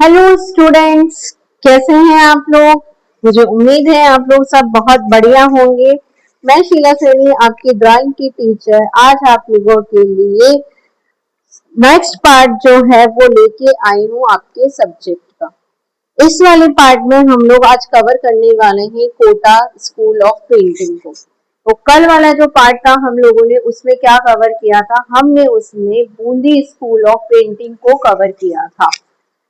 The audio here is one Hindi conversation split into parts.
हेलो स्टूडेंट्स, कैसे हैं आप लोग। मुझे उम्मीद है आप लोग सब बहुत बढ़िया होंगे। मैं शीला सैनी, आपकी ड्राइंग की टीचर, आज आप लोगों के लिए नेक्स्ट पार्ट जो है वो लेके आई हूँ आपके सब्जेक्ट का। इस वाले पार्ट में हम लोग आज कवर करने वाले हैं कोटा स्कूल ऑफ पेंटिंग को। तो कल वाला जो पार्ट था हम लोगों ने उसमें क्या कवर किया था, हमने उसमें बूंदी स्कूल ऑफ पेंटिंग को कवर किया था।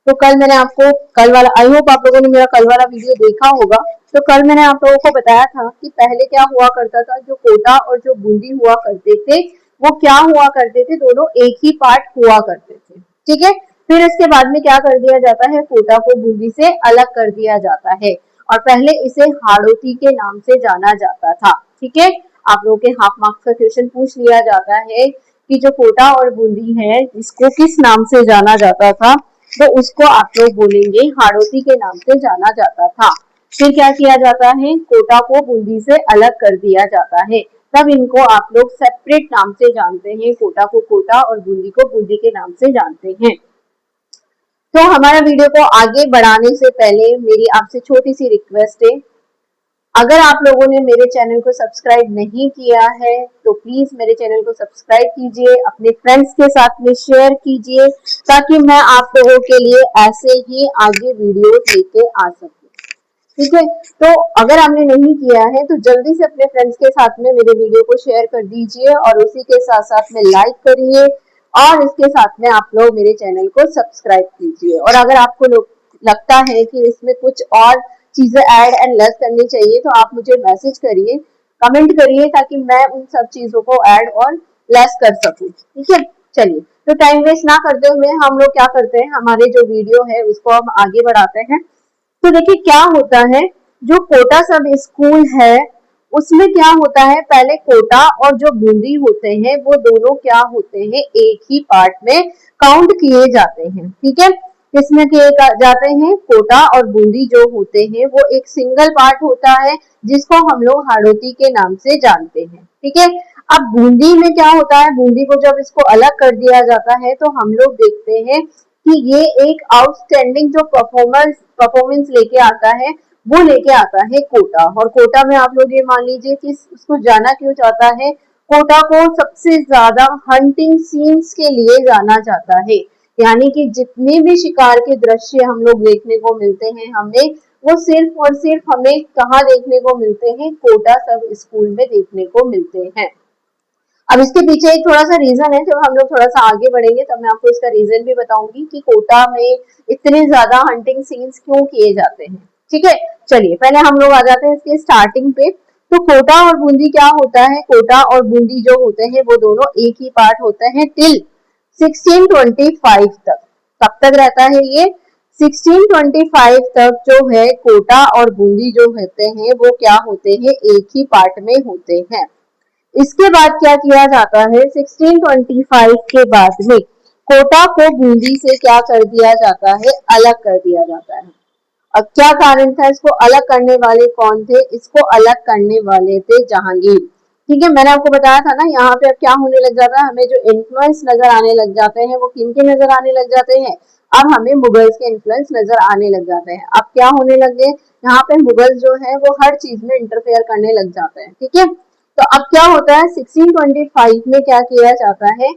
तो कल मैंने आपको कल वाला, आई होप आप लोगों ने मेरा कल वाला वीडियो देखा होगा। तो कल मैंने आप लोगों को बताया था कि पहले क्या हुआ करता था, जो कोटा और जो बूंदी हुआ करते थे वो क्या हुआ करते थे, दोनों एक ही पार्ट हुआ करते थे। ठीक है, फिर इसके बाद में क्या कर दिया जाता है, कोटा को बूंदी से अलग कर दिया जाता है और पहले इसे हाड़ौती के नाम से जाना जाता था। ठीक है, आप लोगों के हाफ मार्क्स का क्वेश्चन पूछ लिया जाता है कि जो कोटा और बूंदी है इसको किस नाम से जाना जाता था, तो उसको आप लोग बोलेंगे हाड़ौती के नाम से जाना जाता था। फिर क्या किया जाता है, कोटा को बूंदी से अलग कर दिया जाता है, तब इनको आप लोग सेपरेट नाम से जानते हैं। कोटा को कोटा और बूंदी को बूंदी के नाम से जानते हैं। तो हमारा वीडियो को आगे बढ़ाने से पहले मेरी आपसे छोटी सी रिक्वेस्ट है, अगर आप लोगों ने मेरे चैनल को सब्सक्राइब नहीं किया है तो प्लीज मेरे चैनल को सब्सक्राइब कीजिए, अपने फ्रेंड्स के साथ में शेयर कीजिए ताकि मैं आप लोगों के लिए ऐसे ही आगे वीडियो लेके आ सकूं। ठीक है, तो अगर आपने नहीं किया है तो जल्दी से अपने फ्रेंड्स के साथ में मेरे वीडियो को शेयर कर दीजिए और उसी के साथ साथ में लाइक करिए और इसके साथ में आप लोग मेरे चैनल को सब्सक्राइब कीजिए। और अगर आपको लगता है कि इसमें कुछ और चीजें ऐड एंड लेस करनी चाहिए तो आप मुझे मैसेज करिए, कमेंट करिए ताकि मैं उन सब चीजों को ऐड और लेस कर सकूं। ठीक है, चलिए तो टाइम वेस्ट ना करते हुए हम लोग क्या करते हैं, हमारे जो वीडियो है उसको हम आगे बढ़ाते हैं। तो देखिए क्या होता है, जो कोटा सब स्कूल है उसमें क्या होता है, पहले कोटा और जो बूंदी होते हैं वो दोनों क्या होते हैं, एक ही पार्ट में काउंट किए जाते हैं। ठीक है, किसमें किए जाते हैं, कोटा और बूंदी जो होते हैं वो एक सिंगल पार्ट होता है जिसको हम लोग हाड़ौती के नाम से जानते हैं। ठीक है, अब बूंदी में क्या होता है, बूंदी को जब इसको अलग कर दिया जाता है तो हम लोग देखते हैं कि ये एक आउटस्टैंडिंग जो परफॉर्मेंस लेके आता है वो लेके आता है कोटा। और कोटा में आप लोग ये मान लीजिए कि उसको जाना क्यों जाता है, कोटा को सबसे ज्यादा हंटिंग सीन्स के लिए जाना जाता है। यानी कि जितने भी शिकार के दृश्य हम लोग देखने को मिलते हैं हमें, वो सिर्फ और सिर्फ हमें कहाँ देखने को मिलते हैं, कोटा सब स्कूल में देखने को मिलते हैं। अब इसके पीछे एक थोड़ा सा रीजन है, जब हम लोग थोड़ा सा आगे बढ़ेंगे तब मैं आपको इसका रीजन भी बताऊंगी कि कोटा में इतने ज्यादा हंटिंग सीन्स क्यों किए जाते हैं। ठीक है, चलिए पहले हम लोग आ जाते हैं इसके स्टार्टिंग पे। तो कोटा और बूंदी क्या होता है, कोटा और बूंदी जो होते हैं वो दोनों एक ही पार्ट होते हैं टिल 1625 तक। कब तक रहता है ये, 1625 तक जो है कोटा और बूंदी जो होते हैं वो क्या होते हैं, एक ही पार्ट में होते हैं। इसके बाद क्या किया जाता है, 1625 के बाद में कोटा को बूंदी से क्या कर दिया जाता है, अलग कर दिया जाता है। अब क्या कारण था, इसको अलग करने वाले कौन थे, इसको अलग करने वाले थे जहांगीर। ठीक है, मैंने आपको बताया था ना, यहाँ पे अब क्या होने लग जाता है, हमें जो इन्फ्लुएंस नजर आने लग जाते हैं वो किन के नजर आने लग जाते हैं, अब हमें मुगल्स के इन्फ्लुएंस नजर आने लग जाते हैं। अब क्या होने लग गए, यहाँ पे मुगल जो है वो हर चीज में इंटरफेयर करने लग जाते हैं। ठीक है, तो अब क्या होता है, 1625 में क्या किया जाता है,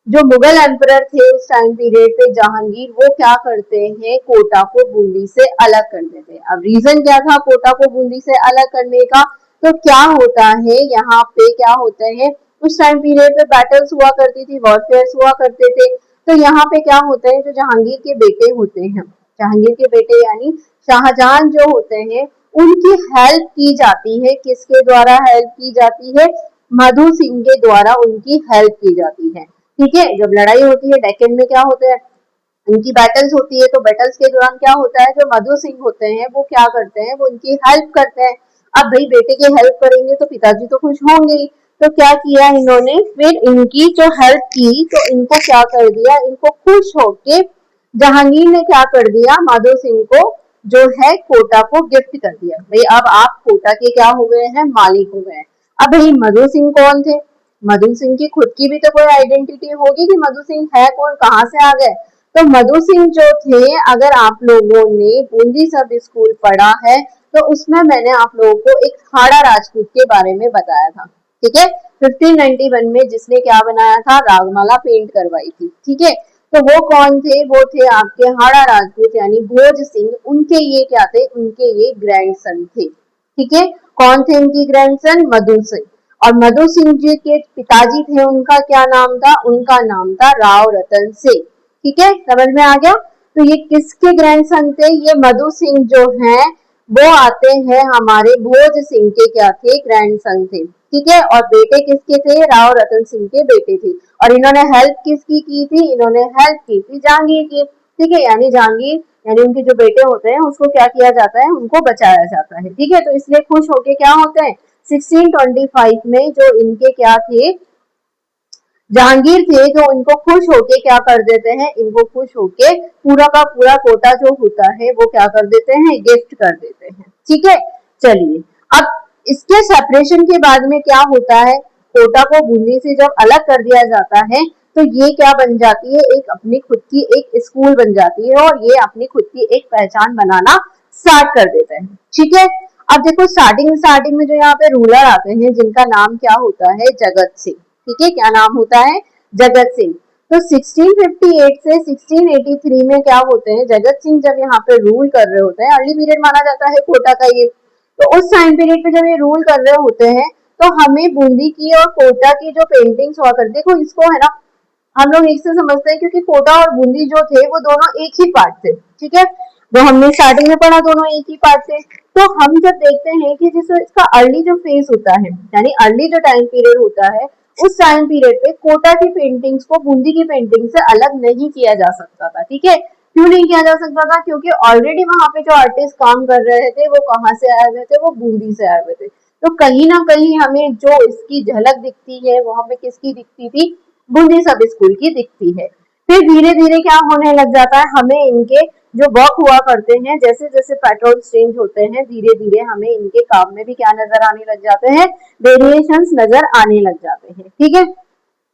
जो मुगल एम्परर थे उस टाइम पीरियड पे जहांगीर, वो क्या करते हैं, कोटा को बूंदी से अलग कर देते हैं। अब रीजन क्या था कोटा को बूंदी से अलग करने का, तो क्या होता है, यहाँ पे क्या होते हैं, उस टाइम पीरियड पे बैटल्स हुआ करती थी, वॉरफेयर हुआ करते थे। तो यहाँ पे क्या होते हैं, जो जहांगीर के बेटे होते हैं, जहांगीर के बेटे यानी शाहजहां जो होते हैं, उनकी हेल्प की जाती है। किसके द्वारा हेल्प की जाती है, मधु सिंह के द्वारा उनकी हेल्प की जाती है। ठीक है, जब लड़ाई होती है डेक्कन में क्या होता है, उनकी बैटल्स होती है, तो बैटल्स के दौरान क्या होता है, जो मधु सिंह होते हैं वो क्या करते हैं, वो उनकी हेल्प करते हैं। अब भाई बेटे की हेल्प करेंगे तो पिताजी तो खुश होंगे ही, तो क्या किया इन्होंने, फिर इनकी जो हेल्प की तो इनको क्या कर दिया, इनको खुश होके जहांगीर ने क्या कर दिया, माधो सिंह को जो है कोटा को गिफ्ट कर दिया। भाई अब आप कोटा के क्या हो गए हैं, मालिक हो गए। अब भाई मधु सिंह कौन थे, मधु सिंह की खुद की भी तो कोई आइडेंटिटी होगी कि मधु सिंह है कौन, कहाँ से आ गए, तो मधु सिंह जो थे, अगर आप लोगों ने बूंदी सब स्कूल पढ़ा है तो उसमें मैंने आप लोगों को एक हाड़ा राजपूत के बारे में बताया था, ठीक है। 1591 में जिसने क्या बनाया था, रागमाला पेंट करवाई थी, ठीक है। तो वो कौन थे, वो थे आपके हाड़ा राजपूत यानी भोज सिंह। उनके ये क्या थे, उनके ये ग्रैंडसन थे, ठीक है। कौन थे इनकी ग्रैंडसन, मधु सिंह। और मधु सिंह जी के पिताजी थे, उनका क्या नाम था, उनका नाम था राव रतन सिंह, ठीक है, समझ में आ गया। तो ये किसके ग्रैंडसन थे, ये मधु सिंह जो हैं वो आते हैं हमारे भोज सिंह के क्या थे, ग्रैंडसन थे, ठीक है। और बेटे किसके थे, राव रतन सिंह के बेटे थे। और इन्होंने हेल्प किसकी की थी, इन्होंने हेल्प की थी जहांगीर की, ठीक है। यानी जहांगीर यानी उनके जो बेटे होते हैं उसको क्या किया जाता है, उनको बचाया जाता है, ठीक है। तो इसलिए खुश होके क्या होते हैं, 1625 में जो इनके क्या थे, जहांगीर थे, जो इनको खुश होके क्या कर देते हैं, इनको खुश होके पूरा का पूरा कोटा जो होता है वो क्या कर देते हैं, गिफ्ट कर देते हैं, ठीक है। चलिए, अब इसके सेपरेशन के बाद में क्या होता है, कोटा को बूंदी से जब अलग कर दिया जाता है तो ये क्या बन जाती है, एक अपनी खुद की एक स्कूल बन जाती है और ये अपनी खुद की एक पहचान बनाना स्टार्ट कर देते हैं, ठीक है। अब देखो स्टार्टिंग में जो यहाँ पे रूलर आते हैं जिनका नाम क्या होता है, जगत सिंह, ठीक है। क्या नाम होता है, जगत सिंह। तो 1658 से 1683 में क्या होते हैं, जगत सिंह जब यहाँ पे रूल कर रहे होते हैं, अर्ली पीरियड माना जाता है कोटा का ये। तो उस टाइम पीरियड पे जब ये रूल कर रहे होते हैं तो हमें बूंदी की और कोटा की जो पेंटिंग्स हुआ करती, देखो इसको है ना हम लोग एक से समझते हैं क्योंकि कोटा और बूंदी जो थे वो दोनों एक ही पार्ट थे, ठीक है। वो हमने स्टार्टिंग में पढ़ा, दोनों एक ही पार्ट थे। तो हम जब देखते हैं कि जिस इसका अर्ली जो फेज होता है यानी अर्ली जो टाइम पीरियड होता है, उस टाइम पीरियड पे कोटा की पेंटिंग्स को बूंदी की पेंटिंग से अलग नहीं किया जा सकता था, ठीक है। क्यों नहीं किया जा सकता था, क्योंकि ऑलरेडी वहां पे जो आर्टिस्ट काम कर रहे थे वो कहाँ से आए हुए थे, वो बूंदी से आए हुए थे। तो कहीं ना कहीं हमें जो इसकी झलक दिखती है वो हमें किसकी दिखती थी, बूंदी सब स्कूल की दिखती है। फिर धीरे धीरे क्या होने लग जाता है, हमें इनके जो वर्क हुआ करते हैं, जैसे जैसे पैटर्न चेंज होते हैं, धीरे धीरे हमें इनके काम में भी क्या नजर आने लग जाते हैं, वेरिएशंस नजर आने लग जाते हैं, ठीक है।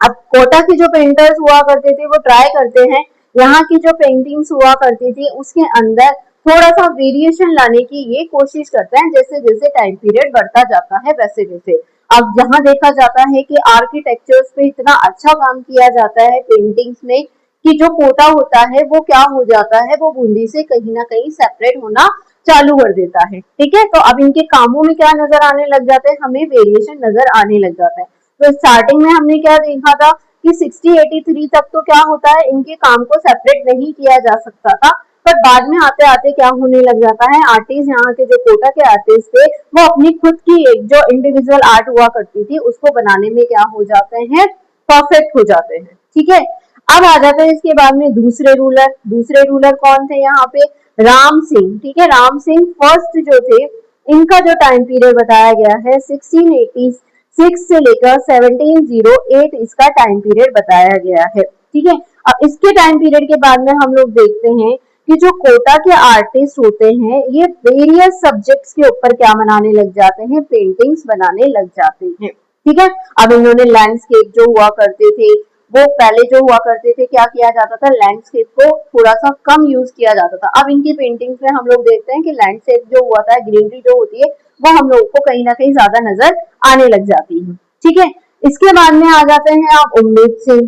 अब कोटा की जो पेंटर्स हुआ करते थे वो ट्राई करते हैं यहाँ की जो पेंटिंग्स हुआ करती थी उसके अंदर थोड़ा सा वेरिएशन लाने की ये कोशिश करते हैं, जैसे जैसे टाइम पीरियड बढ़ता जाता है वैसे वैसे। अब जहाँ देखा जाता है कि आर्किटेक्चर्स पे इतना अच्छा काम किया जाता है पेंटिंग्स में कि जो कोटा होता है वो क्या हो जाता है, वो बूंदी से कहीं ना कहीं सेपरेट होना चालू कर देता है, ठीक है। तो अब इनके कामों में क्या नजर आने लग जाते हैं, हमें वेरिएशन नजर आने लग जाता है। तो स्टार्टिंग में हमने क्या देखा था कि 1683 तक तो क्या होता है, इनके काम को सेपरेट नहीं किया जा सकता था। पर बाद में आते आते क्या होने लग जाता है, आर्टिस्ट यहाँ के जो कोटा के आर्टिस्ट थे वो अपनी खुद की एक जो इंडिविजुअल आर्ट हुआ करती थी उसको बनाने में क्या हो जाते हैं, परफेक्ट हो जाते हैं, ठीक है। अब आ जाते हैं इसके बाद में दूसरे रूलर कौन थे यहाँ पे, राम सिंह, ठीक है। राम सिंह फर्स्ट जो थे, इनका जो टाइम पीरियड बताया गया है 1686 से लेकर 1708 इसका टाइम पीरियड बताया गया है, ठीक है। अब इसके टाइम पीरियड के बाद में हम लोग देखते हैं कि जो कोटा के आर्टिस्ट होते हैं ये वेरियस सब्जेक्ट्स के ऊपर क्या बनाने लग जाते हैं, पेंटिंग्स बनाने लग जाते हैं, ठीक है। अब इन्होंने लैंडस्केप जो हुआ करते थे, वो पहले जो हुआ करते थे क्या किया जाता था, लैंडस्केप को थोड़ा सा कम यूज किया जाता था। अब इनकी पेंटिंग्स में हम लोग देखते हैं कि लैंडस्केप जो हुआ था, ग्रीनरी जो होती है वो हम लोग को कहीं ना कहीं ज्यादा नजर आने लग जाती है, ठीक है। इसके बाद में आ जाते हैं आप उम्मेद सिंह,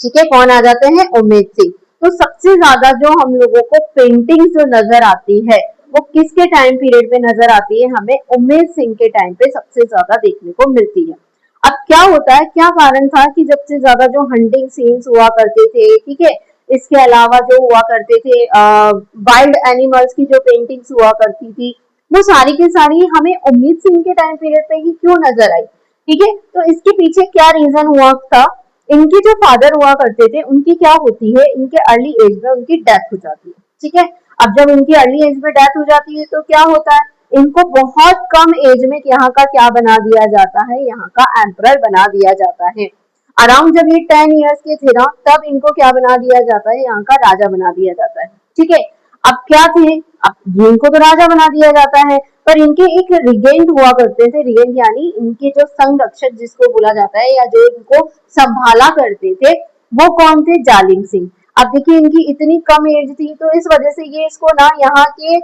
ठीक है। कौन आ जाते हैं, उम्मेद सिंह। तो सबसे ज्यादा जो हम लोगों को पेंटिंग जो नजर आती है वो किसके टाइम पीरियड पे नजर आती है, हमें उम्मेद सिंह के टाइम पे सबसे ज्यादा देखने को मिलती है। अब क्या होता है, क्या कारण था कि सबसे ज्यादा जो हंटिंग सीन्स हुआ करते थे, ठीक है, इसके अलावा जो हुआ करते थे वाइल्ड एनिमल्स की जो पेंटिंग्स हुआ करती थी वो सारी की सारी हमें उम्मीद सिंह के टाइम पीरियड पे ही क्यों नजर आई, ठीक है। तो इसके पीछे क्या रीजन हुआ था, इनके जो फादर हुआ करते थे उनकी क्या होती है, इनके अर्ली एज में उनकी डेथ हो जाती है, ठीक है। अब जब इनकी अर्ली एज में डेथ हो जाती है तो क्या होता है, इनको बहुत कम एज में यहाँ का क्या बना दिया जाता है, यहाँ का एम्परर बना दिया जाता है। अराउंड जब ये 10 इयर्स के थे ना तब इनको क्या बना दिया जाता है, यहाँ का राजा बना दिया जाता है, ठीक है। अब क्या थे, अब इनको तो राजा बना दिया जाता है पर इनके एक रिगेंट हुआ करते थे, रिगेंट यानी इनके जो संरक्षक जिसको बोला जाता है या जो इनको संभाला करते थे वो कौन थे, जालिम सिंह। अब देखिए इनकी इतनी कम एज थी, तो इस वजह से ये इसको ना यहाँ के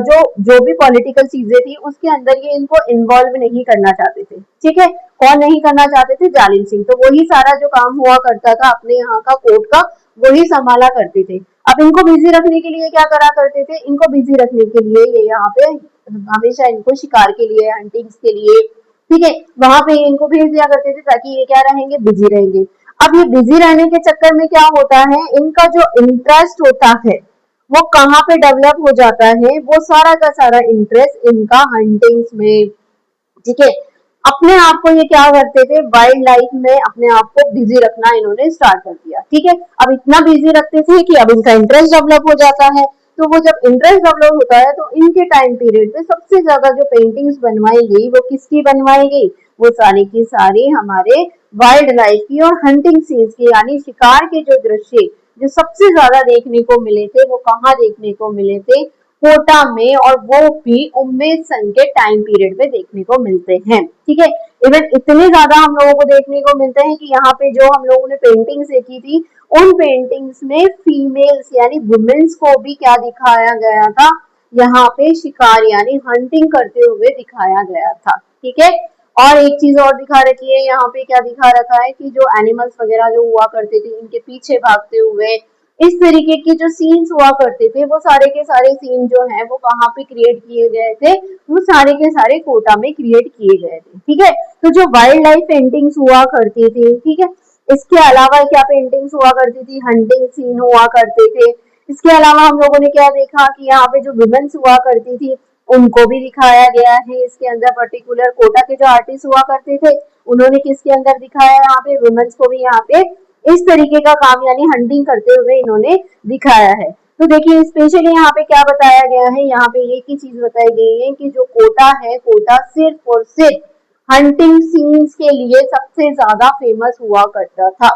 जो जो भी पॉलिटिकल चीजें थी उसके अंदर ये इनको इन्वॉल्व नहीं करना चाहते थे। ठीक है, कौन नहीं करना चाहते थे? जालिम सिंह। तो वही सारा जो काम हुआ करता था अपने यहाँ का कोर्ट का, वही संभाला करते थे। अब इनको बिजी रखने के लिए क्या करा करते थे? इनको बिजी रखने के लिए ये यहाँ पे हमेशा इनको शिकार के लिए, हंटिंग्स के लिए, ठीक है, वहां पे इनको भेज दिया करते थे ताकि ये क्या रहेंगे? बिजी रहेंगे। अब ये बिजी रहने के चक्कर में क्या होता है, इनका जो इंटरेस्ट होता है वो कहाँ पे डेवलप हो जाता है? वो सारा का सारा इंटरेस्ट इनका हंटिंग्स में। ठीक है, अपने आप को ये क्या करते थे? वाइल्ड लाइफ में अपने आप को बिजी रखना इन्होंने स्टार्ट कर दिया। ठीक है, अब इतना बिजी रखते थे कि अब इनका इंटरेस्ट डेवलप हो जाता है। तो वो जब इंटरेस्ट डेवलप होता है तो इनके टाइम पीरियड पे सबसे ज्यादा जो पेंटिंग्स बनवाई गई वो किसकी बनवाई गई? वो सारी की सारी हमारे वाइल्ड लाइफ की और हंटिंग सीन्स की, यानी शिकार के जो दृश्य जो सबसे ज्यादा देखने को मिले थे वो कहाँ देखने को मिले थे? कोटा में, और वो भी उम्मेद संघ के टाइम पीरियड में देखने को मिलते हैं। ठीक है, इवन इतने ज्यादा हम लोगों को देखने को मिलते हैं कि यहाँ पे जो हम लोगों ने पेंटिंग्स देखी थी उन पेंटिंग्स में फीमेल्स यानी वुमेन्स को भी क्या दिखाया गया था? यहाँ पे शिकार यानी हंटिंग करते हुए दिखाया गया था। ठीक है, और एक चीज और दिखा रखी है यहाँ पे, क्या दिखा रखा है कि जो एनिमल्स वगैरह जो हुआ करते थे इनके पीछे भागते हुए, इस तरीके के जो सीन्स हुआ करते थे वो सारे के सारे सीन जो है वो कहाँ पे क्रिएट किए गए थे? वो सारे के सारे कोटा में क्रिएट किए गए थे। ठीक है, तो जो वाइल्ड लाइफ पेंटिंग्स हुआ करती थी, ठीक है, इसके अलावा क्या पेंटिंग्स हुआ करती थी? हंटिंग सीन हुआ करते थे। इसके अलावा हम लोगों ने क्या देखा कि यहाँ पे जो विमेन्स हुआ करती थी उनको भी दिखाया गया है इसके अंदर। पर्टिकुलर कोटा के जो आर्टिस्ट हुआ करते थे उन्होंने किसके अंदर दिखाया? यहाँ पे वुमेन्स को भी यहाँ पे इस तरीके का काम यानी हंटिंग करते हुए इन्होंने दिखाया है। तो देखिए स्पेशली यहाँ पे क्या बताया गया है, यहाँ पे एक ही चीज बताई गई है कि जो कोटा है, कोटा सिर्फ और सिर्फ हंटिंग सीन्स के लिए सबसे ज्यादा फेमस हुआ करता था।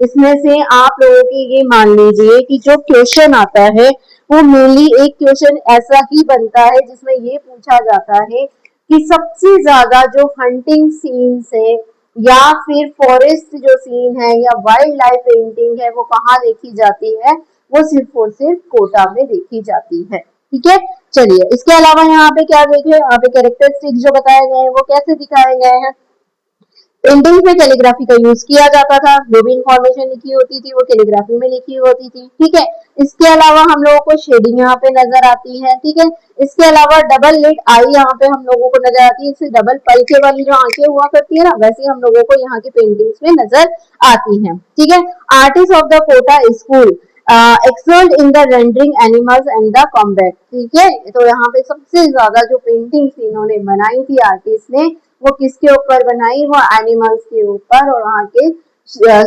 इसमें से आप लोगों के ये मान लीजिए कि जो क्वेश्चन आता है वो मेनली एक क्वेश्चन ऐसा ही बनता है जिसमें ये पूछा जाता है कि सबसे ज्यादा जो हंटिंग सीन्स है या फिर फॉरेस्ट जो सीन है या वाइल्ड लाइफ पेंटिंग है वो कहाँ देखी जाती है? वो सिर्फ और सिर्फ कोटा में देखी जाती है। ठीक है, चलिए इसके अलावा यहाँ पे क्या देखे, यहाँ पे कैरेक्टरिस्टिक्स जो बताए गए हैं वो कैसे दिखाए गए हैं? पेंटिंग्स में कैलीग्राफी का यूज किया जाता था, जो भी इंफॉर्मेशन लिखी होती थी वो कैलीग्राफी में लिखी होती थी। ठीक है, इसके अलावा हम लोगों को शेडिंग यहाँ पे नजर आती है। ठीक है, इसके अलावा डबल लिड आई यहाँ पे हम लोगों को नजर आती है, इससे डबल पलके वाली जो आंखें हुआ करती है ना, वैसे हम लोगों को यहाँ की पेंटिंग्स में नजर आती है। ठीक है, artist of the Kota school excelled in the rendering animals and the combat. ठीक है, तो यहाँ पे सबसे ज्यादा जो पेंटिंग्स इन्होंने बनाई थी आर्टिस्ट ने वो किसके ऊपर बनाई? वो एनिमल्स के ऊपर और वहाँ के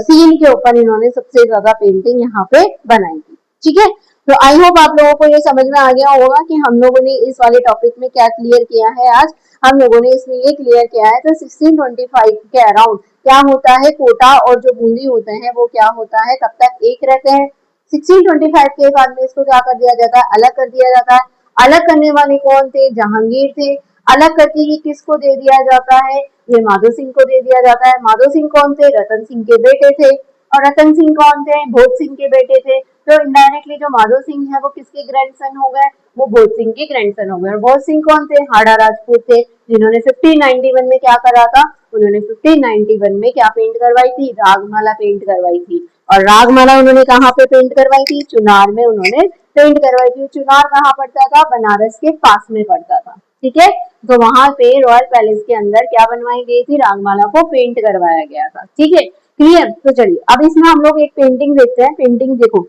सीन के ऊपर इन्होंने सबसे ज्यादा पेंटिंग यहाँ पे बनाई थी। ठीक है, तो आई होप आप लोगों को ये समझ में आ गया होगा कि हम लोगों ने इस वाले टॉपिक में क्या क्लियर किया है। आज हम लोगों ने इसमें ये क्लियर किया है तो 1625 के अराउंड क्या होता है, कोटा और जो बूंदी होते हैं वो क्या होता है, तब तक एक रहते हैं। 1625 के बाद में इसको क्या कर दिया जाता है? अलग कर दिया जाता है। अलग करने वाले कौन थे? जहांगीर थे। अलग करके ये किसको दे दिया जाता है? ये माधो सिंह को दे दिया जाता है। माधो सिंह कौन थे? रतन सिंह के बेटे थे। और रतन सिंह कौन थे? भोज सिंह के बेटे थे। तो इनडायरेक्टली जो माधो सिंह है वो किसके ग्रैंडसन हो गए? वो भोज सिंह के ग्रैंडसन हो गए। और भोज सिंह कौन थे? हाड़ा राजपूत थे, जिन्होंने 1591 में क्या करा था? उन्होंने 1591 में क्या पेंट करवाई थी? रागमाला पेंट करवाई थी। और रागमाला उन्होंने कहाँ पे पेंट करवाई थी? चुनार में उन्होंने पेंट करवाई थी। चुनार कहाँ पड़ता था? बनारस के पास में पड़ता था। ठीक है, तो वहां पे रॉयल पैलेस के अंदर क्या बनवाई गई थी? रागमाला को पेंट करवाया गया था। ठीक है, क्लियर? तो चलिए अब इसमें हम लोग एक पेंटिंग देखते हैं। पेंटिंग देखो,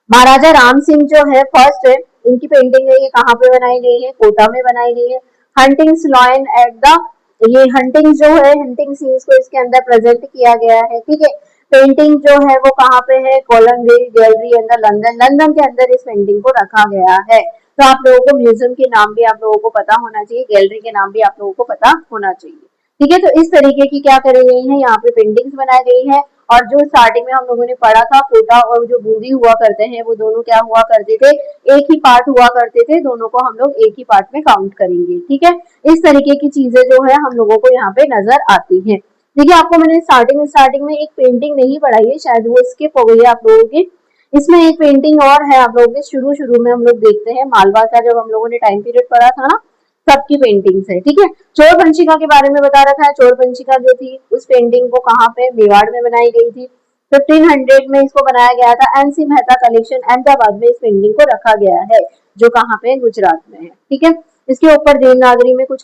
महाराजा राम सिंह जो है फर्स्ट है, इनकी पेंटिंग है, ये कहाँ पे बनाई गई है? कोटा में बनाई गई है। हंटिंग स्लॉयन एट द, ये हंटिंग जो है, हंटिंग सीन्स को इसके अंदर प्रेजेंट किया गया है। ठीक है, पेंटिंग जो है वो कहाँ पे है? कोलंबिया गैलरी अंदर लंदन, लंदन के अंदर इस पेंटिंग को रखा गया है। तो आप लोगों को म्यूजियम के नाम भी आप लोगों को पता होना चाहिए, गैलरी के नाम भी आप लोगों को पता होना चाहिए। ठीक है, तो इस तरीके की क्या करी गई है, यहाँ पे पेंटिंग्स बनाई गई है। और जो स्टार्टिंग में हम लोगों ने पढ़ा था, कोटा और जो बूंदी हुआ करते हैं वो दोनों क्या हुआ करते थे? एक ही पार्ट हुआ करते थे, दोनों को हम लोग एक ही पार्ट में काउंट करेंगे। ठीक है, इस तरीके की चीजें जो है हम लोगों को यहाँ पे नजर आती है। देखिए आपको मैंने स्टार्टिंग में एक पेंटिंग नहीं पढ़ाई है, शायद वो स्किप हो गई है आप लोगों की। इसमें एक पेंटिंग और है आप लोगों के, शुरू में हम लोग देखते हैं मालवा का, जब हम लोगों ने टाइम पीरियड पढ़ा था ना, सबकी पेंटिंग्स है, ठीक है। चोर पंचिका के बारे में बता रखा है। चोर पंचिका जो थी उस पेंटिंग को कहाँ पे, मेवाड़ में बनाई गई थी। 1500 में इसको बनाया गया था। एनसी मेहता कलेक्शन अहमदाबाद में इस पेंटिंग को रखा गया है, जो कहाँ पे, गुजरात में है, ठीक है। इसके ऊपर देवनागरी में कुछ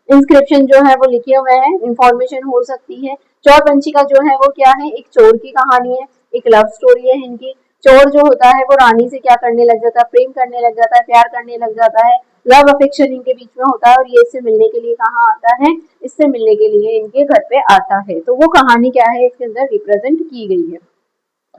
इंस्क्रिप्शन जो है वो लिखे हुए हैं, इंफॉर्मेशन हो सकती है। चोर पंचिका जो है वो क्या है, एक चोर की कहानी है, एक लव स्टोरी है इनकी। चोर जो होता है वो रानी से क्या करने लग जाता है, प्रेम करने लग जाता है, प्यार करने लग जाता है, लव अफेक्शन इनके बीच में होता है, और ये इससे मिलने के लिए कहाँ आता है, इससे मिलने के लिए इनके घर पे आता है। तो वो कहानी क्या है, इसके अंदर रिप्रेजेंट की गई है।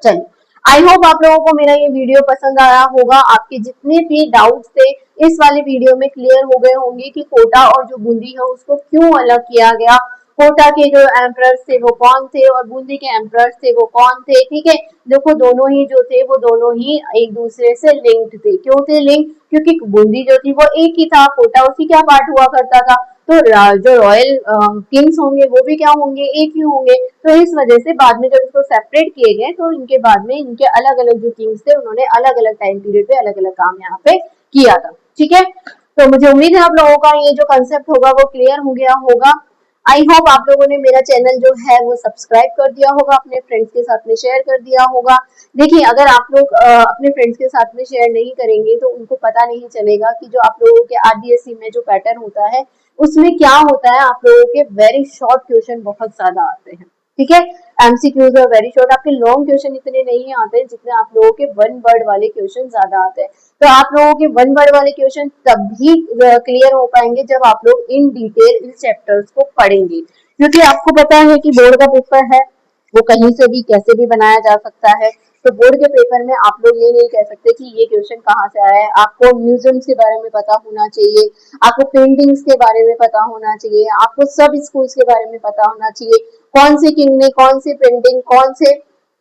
चलिए, आई होप आप लोगों को मेरा ये वीडियो पसंद आया होगा। आपके जितने भी डाउट्स थे इस वाले वीडियो में क्लियर हो गए होंगे कि कोटा और जो बूंदी है उसको क्यों अलग किया गया, कोटा के जो एम्परर्स थे वो कौन थे और बूंदी के एम्परर्स थे वो कौन थे, ठीक है। देखो दोनों ही जो थे वो दोनों ही एक दूसरे से लिंक्ड थे। क्यों थे लिंक, क्योंकि बूंदी जो थी वो एक ही था, कोटा उसी का पार्ट हुआ करता था। तो जो रॉयल किंग्स होंगे वो भी क्या होंगे, एक ही होंगे। तो इस वजह से बाद में जब इसको सेपरेट किए गए तो इनके बाद में इनके अलग अलग जो किंग्स थे उन्होंने अलग अलग टाइम पीरियड पे अलग अलग काम यहाँ पे किया था, ठीक है। तो मुझे उम्मीद है आप लोगों का ये जो कंसेप्ट होगा वो क्लियर हो गया होगा। आई होप आप लोगों ने मेरा चैनल जो है वो सब्सक्राइब कर दिया होगा, अपने फ्रेंड्स के साथ में शेयर कर दिया होगा। देखिए अगर आप लोग अपने फ्रेंड्स के साथ में शेयर नहीं करेंगे तो उनको पता नहीं चलेगा कि जो आप लोगों के आरडीएससी में जो पैटर्न होता है उसमें क्या होता है। आप लोगों के वेरी शॉर्ट क्वेश्चन बहुत ज्यादा आते हैं, ठीक है। एमसीक्यूज और वेरी शॉर्ट, आपके लॉन्ग क्वेश्चन इतने नहीं आते जितने आप लोगों के वन वर्ड वाले क्वेश्चन ज्यादा आते हैं। तो आप लोगों के वन वर्ड वाले क्वेश्चन तभी क्लियर हो पाएंगे जब आप लोग इन डिटेल इन चैप्टर्स को पढ़ेंगे, क्योंकि आपको पता है कि बोर्ड का पेपर है वो कहीं से भी कैसे भी बनाया जा सकता है। तो बोर्ड के पेपर में आप लोग ये नहीं कह सकते कि ये क्वेश्चन कहाँ से आया है। आपको म्यूजियम्स के बारे में पता होना चाहिए, आपको पेंटिंग्स के बारे में पता होना चाहिए, आपको सब स्कूल्स के बारे में पता होना चाहिए, कौन से किंग ने कौन सी पेंटिंग कौन से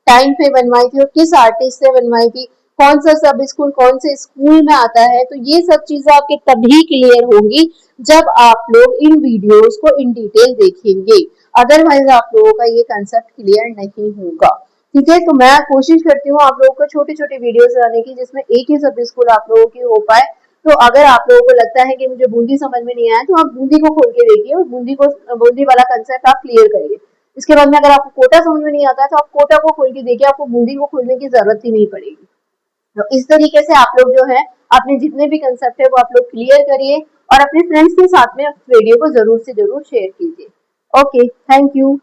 टाइम पे बनवाई थी और किस आर्टिस्ट से बनवाई थी, कौन सा सब स्कूल कौन से स्कूल में आता है। तो ये सब चीजें आपके तभी क्लियर होंगी जब आप लोग इन वीडियोस को इन डिटेल देखेंगे, अदरवाइज आप लोगों का ये कंसेप्ट क्लियर नहीं होगा, ठीक है। तो मैं कोशिश करती हूँ आप लोगों को छोटे छोटे वीडियोस लाने की जिसमें एक ही सब स्कूल आप लोगों की हो पाए। तो अगर आप लोगों को लगता है कि मुझे बूंदी समझ में नहीं आया तो आप बूंदी को खोल के देखिए और बूंदी वाला कंसेप्ट आप क्लियर करिए। इसके बाद में अगर आपको कोटा समझ में नहीं आता है तो आप कोटा को खोल के देखिए, आपको बूंदी को खोलने की जरूरत ही नहीं पड़ेगी। तो इस तरीके से आप लोग जो है अपने जितने भी कंसेप्ट है वो आप लोग क्लियर करिए और अपने फ्रेंड्स के साथ में वीडियो को जरूर से जरूर शेयर कीजिए। Okay, thank you.